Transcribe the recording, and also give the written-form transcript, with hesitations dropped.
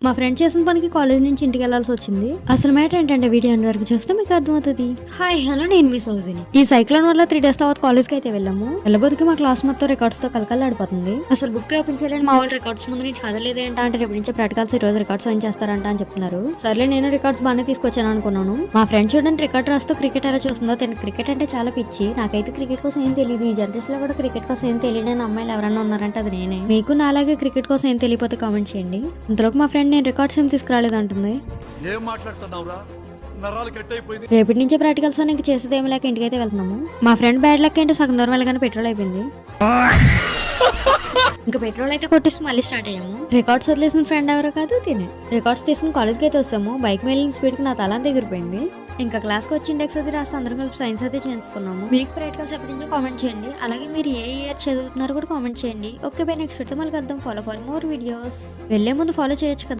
మా ఫ్రెండ్ చేసిన పనికి కాలేజ్ నుంచి ఇంటికి వెళ్లాల్సి వచ్చింది. అసలు మ్యాటర్ ఏంటంటే వీడియో ఎండ్ వరకు చూస్తే మీకు అర్థమవుతుంది. హాయ్ హలో, నేను మీ సౌజిని. ఈ సైక్లోన్ వల్ల 3 days తర్వాత కాలేజ్ కి అయితే వెళ్ళాము. వెళ్ళబోతుకి మా క్లాస్ మొత్తం రికార్డ్స్ తో కలకలాడిపోతుంది. అసలు బుక్ ఓపెన్ చేయలేని మా వాళ్ళు రికార్డ్స్ ముందు నుంచి కదలేదేంటా అంటే రేపు నుంచి ప్రాక్టికల్స్ ఈ రోజు రికార్డ్స్ ఏం చేస్తారంట అని చెప్తున్నారు. సర్లే నేను రికార్డ్స్ బాగానే తీసుకొచ్చాను అనుకున్నాను. మా ఫ్రెండ్ చూడండి రికార్డ్ రాస్తూ క్రికెట్ ఎలా చూస్తుందో. తన క్రికెట్ అంటే చాలా పిచ్చి. నాకైతే క్రికెట్ కోసం ఏం తెలియదు. ఈ జనరేషన్ లో కూడా క్రికెట్ కోసం ఏం తెలియని అమ్మాయిలు ఎవరైనా ఉన్నారంటే అది నేనే. మీకు నాలాగే క్రికెట్ కోసం ఏం తెలియకపోతే కామెంట్ చేయండి. ఇంతలోకి మా ఫ్రెండ్ నేను రికార్డ్స్ ఏం తీసుకురాలేదు అంటుంది. ఏం మాట్లాడుతున్నావురా? నరాలు కట్ అయిపోయింది. రేపటి నుంచి ప్రాక్టికల్స్ ఇంక చేసేది ఏమి లేక ఇంటికైతే వెళ్తున్నాము. మా ఫ్రెండ్ బ్యాడ్ లక్ ఏంటో సగం దూరం వెళ్ళగానే పెట్రోల్ అయిపోయింది. ఇంకా పెట్రోల్ అయితే కొట్టిస్తూ మళ్ళీ స్టార్ట్ అయ్యాము. రికార్డ్స్ వదిలేసిన ఫ్రెండ్ ఎవరో కాదు తినే. రికార్డ్స్ తీసుకుని కాలేజ్కి అయితే వస్తాము. బైక్ వెళ్ళిన స్పీడ్ కి నా తల అంతా ఎగిరిపోయింది. ఇంకా క్లాస్కి వచ్చి ఇండెక్స్ అది రాసి అందరం కలిపి సైన్స్ అయితే చేయించుకున్నాము. మీకు ప్రాక్టికల్స్ ఎప్పటి నుంచో కామెంట్ చేయండి. అలాగే మీరు ఏ ఇయర్ చదువుతున్నారో కూడా కామెంట్ చేయండి. ఓకే బై, నెక్స్ట్ వీడియోతో మళ్ళీ కలుద్దాం. Follow for more videos. వెళ్లే ముందు ఫాలో చేయొచ్చు కదా.